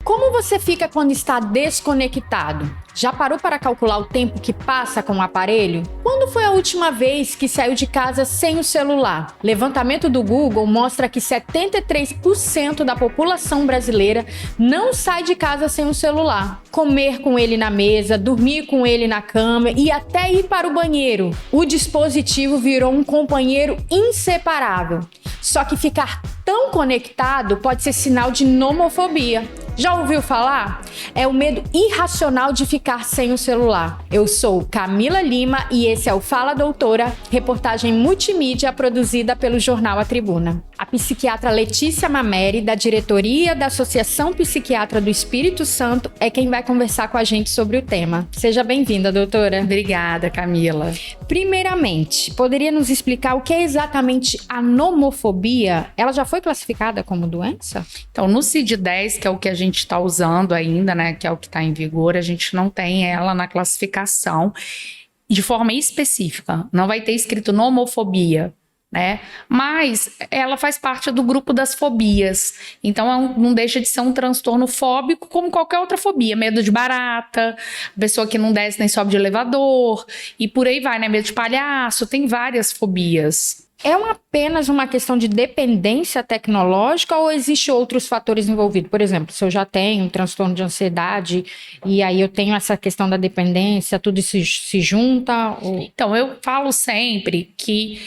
Como você fica quando está desconectado? Já parou para calcular o tempo que passa com o aparelho? Quando foi a última vez que saiu de casa sem o celular? Levantamento do Google mostra que 73% da população brasileira não sai de casa sem o celular. Comer com ele na mesa, dormir com ele na cama e até ir para o banheiro. O dispositivo virou um companheiro inseparável. Só que ficar tão conectado pode ser sinal de nomofobia. Já ouviu falar? É o medo irracional de ficar sem o celular. Eu sou Camila Lima e esse é o Fala Doutora, reportagem multimídia produzida pelo jornal A Tribuna. A psiquiatra Letícia Mameri, da diretoria da Associação Psiquiatra do Espírito Santo, é quem vai conversar com a gente sobre o tema. Seja bem-vinda, doutora. Obrigada, Camila. Primeiramente, poderia nos explicar o que é exatamente a nomofobia? Ela já foi classificada como doença? Então, no CID-10, que é o que a gente está usando ainda, né, que é o que está em vigor, a gente não tem ela na classificação de forma específica. Não vai ter escrito nomofobia, né? Mas ela faz parte do grupo das fobias. Então, não deixa de ser um transtorno fóbico como qualquer outra fobia. Medo de barata, pessoa que não desce nem sobe de elevador, e por aí vai, né? Medo de palhaço, tem várias fobias. É apenas uma questão de dependência tecnológica ou existem outros fatores envolvidos? Por exemplo, se eu já tenho um transtorno de ansiedade e aí eu tenho essa questão da dependência, tudo isso se junta? Ou... Então, eu falo sempre que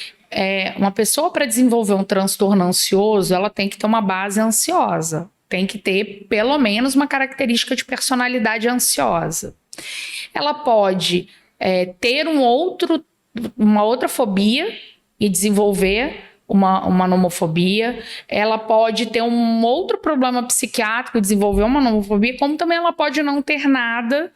uma pessoa, para desenvolver um transtorno ansioso, ela tem que ter uma base ansiosa. Tem que ter, pelo menos, uma característica de personalidade ansiosa. Ela pode ter uma outra fobia e desenvolver uma nomofobia. Ela pode ter um outro problema psiquiátrico e desenvolver uma nomofobia, como também ela pode não ter nada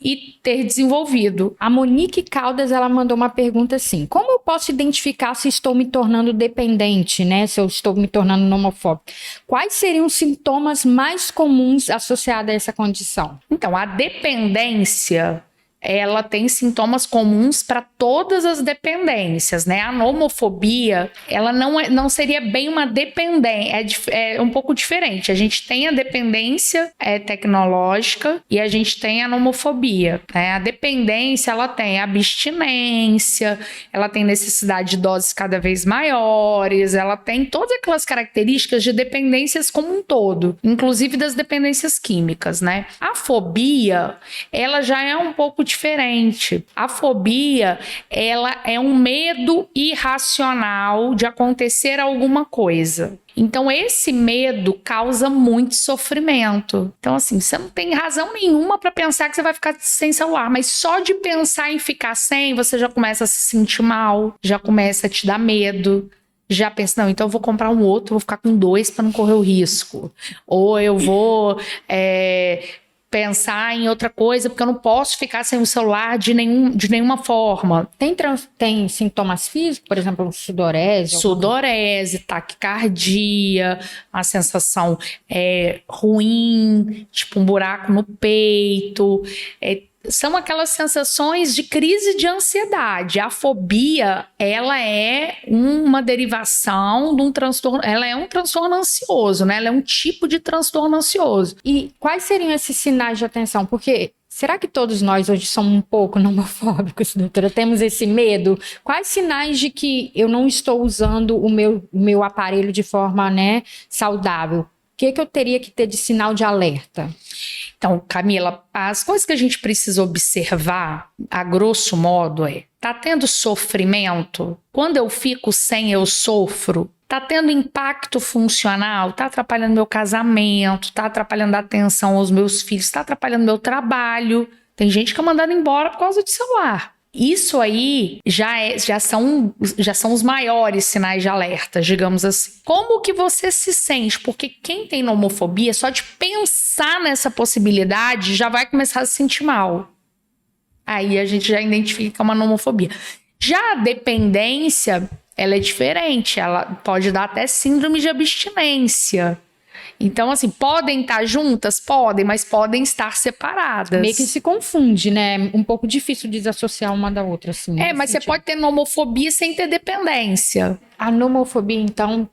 e ter desenvolvido. A Monique Caldas, ela mandou uma pergunta assim: como eu posso identificar se estou me tornando dependente, né? Se eu estou me tornando nomofóbico? Quais seriam os sintomas mais comuns associados a essa condição? Então, a dependência, ela tem sintomas comuns para todas as dependências, né? A nomofobia, ela não seria bem uma dependência, é um pouco diferente. A gente tem a dependência tecnológica e a gente tem a nomofobia, né? A dependência, ela tem abstinência, ela tem necessidade de doses cada vez maiores, ela tem todas aquelas características de dependências como um todo, inclusive das dependências químicas, né? A fobia, ela já é um pouco diferente. A fobia, ela é um medo irracional de acontecer alguma coisa. Então, esse medo causa muito sofrimento. Então, assim, você não tem razão nenhuma para pensar que você vai ficar sem celular, mas só de pensar em ficar sem, você já começa a se sentir mal, já começa a te dar medo. Já pensa, não, então eu vou comprar um outro, vou ficar com 2 para não correr o risco. Ou eu vou pensar em outra coisa, porque eu não posso ficar sem o celular de nenhuma forma. Tem sintomas físicos, por exemplo, sudorese? Sudorese, taquicardia, a sensação ruim, tipo um buraco no peito. São aquelas sensações de crise de ansiedade. A fobia, ela é uma derivação de um transtorno, ela é um transtorno ansioso, né? Ela é um tipo de transtorno ansioso. E quais seriam esses sinais de atenção? Porque será que todos nós hoje somos um pouco nomofóbicos, doutora? Temos esse medo? Quais sinais de que eu não estou usando o meu aparelho de forma, né, saudável? O que eu teria que ter de sinal de alerta? Então, Camila, as coisas que a gente precisa observar, a grosso modo, tá tendo sofrimento? Quando eu fico sem, eu sofro? Tá tendo impacto funcional? Tá atrapalhando meu casamento? Tá atrapalhando a atenção aos meus filhos? Tá atrapalhando meu trabalho? Tem gente que é mandada embora por causa de celular. Isso aí já são os maiores sinais de alerta, digamos assim. Como que você se sente? Porque quem tem nomofobia, só de pensar nessa possibilidade, já vai começar a se sentir mal. Aí a gente já identifica que é uma nomofobia. Já a dependência, ela é diferente. Ela pode dar até síndrome de abstinência. Então, assim, podem estar juntas? Podem, mas podem estar separadas. Meio que se confunde, né? Um pouco difícil desassociar uma da outra, assim. Mas você pode ter nomofobia sem ter dependência. A nomofobia, então,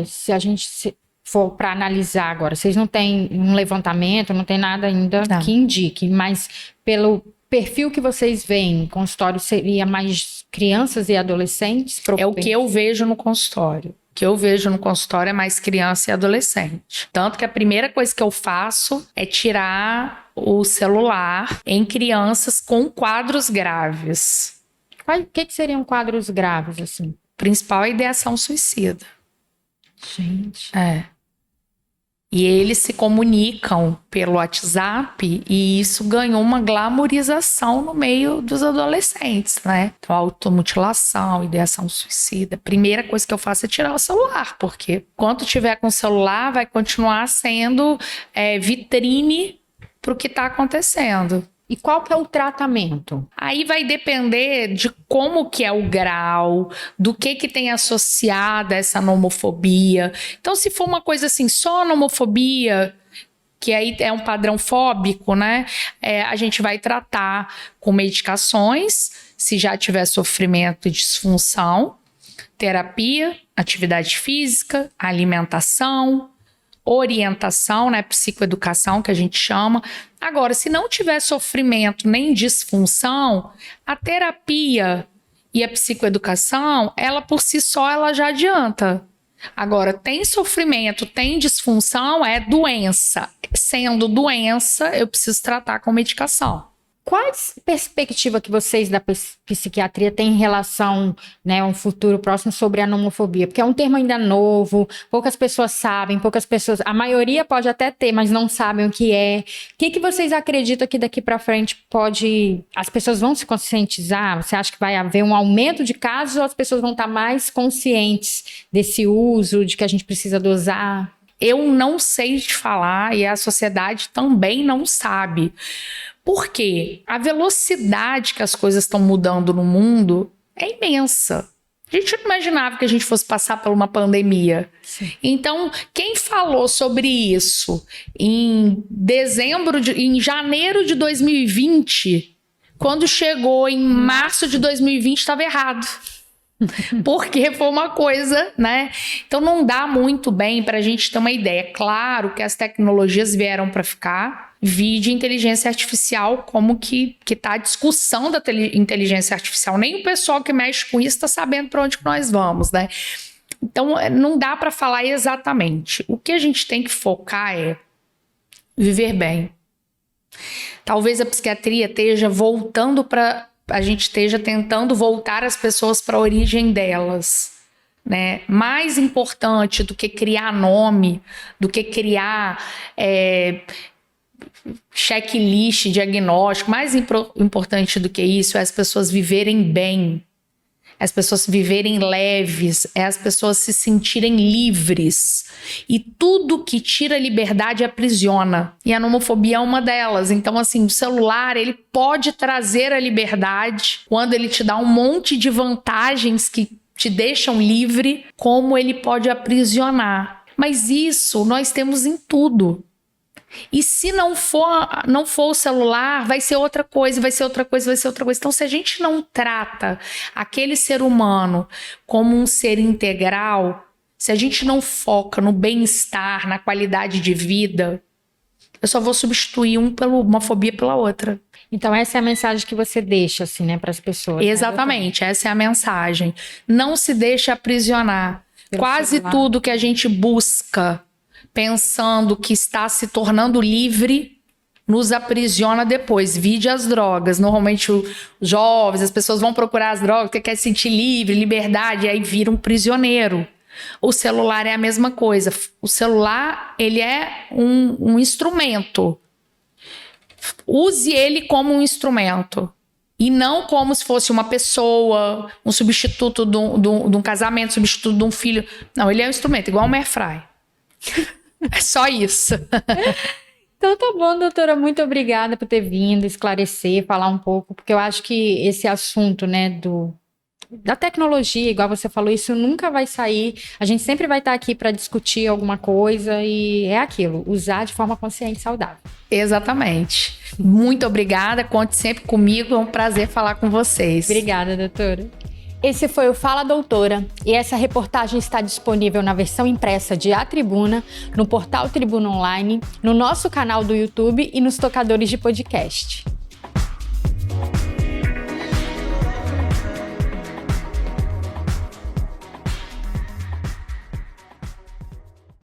se a gente for para analisar agora, vocês não têm um levantamento, não tem nada ainda que indique, mas pelo perfil que vocês veem, consultório seria mais crianças e adolescentes? É o que eu vejo no consultório. O que eu vejo no consultório é mais criança e adolescente. Tanto que a primeira coisa que eu faço é tirar o celular em crianças com quadros graves. O que seriam quadros graves, assim? O principal é a ideação suicida. Gente. E eles se comunicam pelo WhatsApp e isso ganhou uma glamorização no meio dos adolescentes, né? Então, automutilação, ideação suicida. A primeira coisa que eu faço é tirar o celular, porque quando tiver com o celular vai continuar sendo vitrine para o que está acontecendo. E qual que é o tratamento? Aí vai depender de como que é o grau, do que tem associado a essa nomofobia. Então, se for uma coisa assim, só nomofobia, que aí é um padrão fóbico, né? A gente vai tratar com medicações, se já tiver sofrimento e disfunção, terapia, atividade física, alimentação, orientação, né, psicoeducação, que a gente chama. Agora, se não tiver sofrimento nem disfunção, a terapia e a psicoeducação, ela por si só, ela já adianta. Agora, tem sofrimento, tem disfunção, é doença. Sendo doença, eu preciso tratar com medicação. Quais perspectivas que vocês da psiquiatria têm em relação, né, a um futuro próximo sobre a nomofobia? Porque é um termo ainda novo, poucas pessoas sabem, a maioria pode até ter, mas não sabem o que é. O que vocês acreditam que daqui para frente as pessoas vão se conscientizar? Você acha que vai haver um aumento de casos ou as pessoas vão estar mais conscientes desse uso, de que a gente precisa dosar? Eu não sei te falar e a sociedade também não sabe. Por quê? A velocidade que as coisas estão mudando no mundo é imensa. A gente não imaginava que a gente fosse passar por uma pandemia. Sim. Então, quem falou sobre isso em janeiro de 2020, quando chegou em março de 2020, estava errado. Porque foi uma coisa, né? Então não dá muito bem para a gente ter uma ideia. É claro que as tecnologias vieram para ficar. Vide inteligência artificial, como que tá a discussão da inteligência artificial. Nem o pessoal que mexe com isso está sabendo para onde que nós vamos, né? Então não dá para falar exatamente. O que a gente tem que focar é viver bem. Talvez a psiquiatria esteja voltando para... a gente esteja tentando voltar as pessoas para a origem delas, né? Mais importante do que criar nome, do que criar checklist, diagnóstico, mais importante do que isso é as pessoas viverem bem, as pessoas viverem leves, as pessoas se sentirem livres. E tudo que tira a liberdade aprisiona. E a nomofobia é uma delas. Então, assim, o celular, ele pode trazer a liberdade quando ele te dá um monte de vantagens que te deixam livre, como ele pode aprisionar. Mas isso nós temos em tudo. E se não for o celular, vai ser outra coisa, vai ser outra coisa, vai ser outra coisa. Então, se a gente não trata aquele ser humano como um ser integral, se a gente não foca no bem-estar, na qualidade de vida, eu só vou substituir uma fobia pela outra. Então, essa é a mensagem que você deixa, assim, né, para as pessoas. Exatamente, né, essa é a mensagem. Não se deixe aprisionar. Quase tudo que a gente busca pensando que está se tornando livre, nos aprisiona depois. Vide as drogas. Normalmente os jovens, as pessoas vão procurar as drogas porque quer se sentir livre, liberdade, e aí vira um prisioneiro. O celular é a mesma coisa. O celular, ele é um instrumento. Use ele como um instrumento. E não como se fosse uma pessoa, um substituto de um casamento, substituto de um filho. Não, ele é um instrumento, igual um airfryer. É só isso. Então tá bom, doutora. Muito obrigada por ter vindo, esclarecer, falar um pouco, porque eu acho que esse assunto, né, da tecnologia, igual você falou, isso nunca vai sair. A gente sempre vai estar aqui para discutir alguma coisa e é aquilo, usar de forma consciente e saudável. Exatamente. Muito obrigada, conte sempre comigo, é um prazer falar com vocês. Obrigada, doutora. Esse foi o Fala Doutora, e essa reportagem está disponível na versão impressa de A Tribuna, no portal Tribuna Online, no nosso canal do YouTube e nos tocadores de podcast.